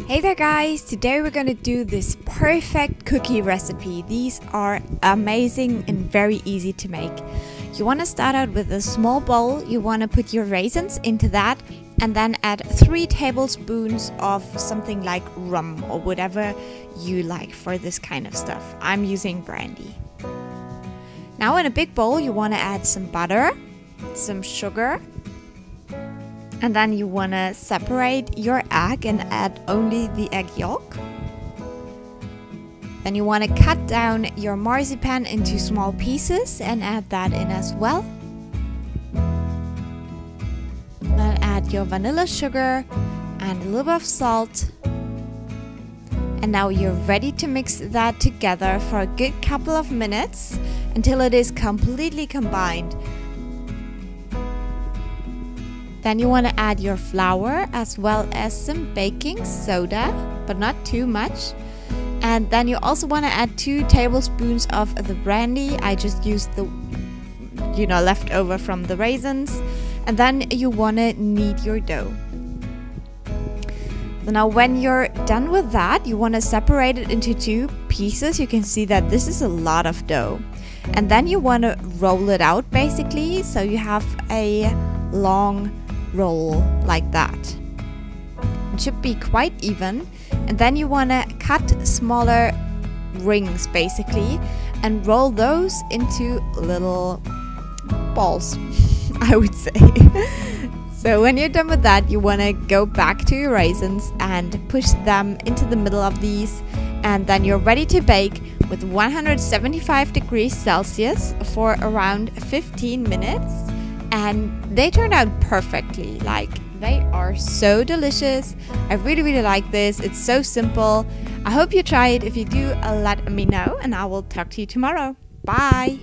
Hey there guys, today we're gonna do this perfect cookie recipe. These are amazing and very easy to make. You want to start out with a small bowl. You want to put your raisins into that and then add 3 tablespoons of something like rum or whatever you like for this kind of stuff. I'm using brandy. Now in a big bowl you want to add some butter, some sugar, and then you want to separate your egg and add only the egg yolk. Then you want to cut down your marzipan into small pieces and add that in as well. Then add your vanilla sugar and a little bit of salt. And now you're ready to mix that together for a good couple of minutes until it is completely combined. Then you want to add your flour as well as some baking soda, but not too much. And then you also want to add 2 tablespoons of the brandy. I just used the leftover from the raisins. And then you want to knead your dough. So now when you're done with that, you want to separate it into 2 pieces. You can see that this is a lot of dough. And then you want to roll it out basically, so you have a long roll like that. It should be quite even. And then you want to cut smaller rings basically and roll those into little balls, I would say. So when you're done with that, you want to go back to your raisins and push them into the middle of these, and then you're ready to bake with 175 degrees Celsius for around 15 minutes. And they turned out perfectly. They are so delicious. I really like this. It's so simple. I hope you try it. If you do, let me know and I will talk to you tomorrow. Bye.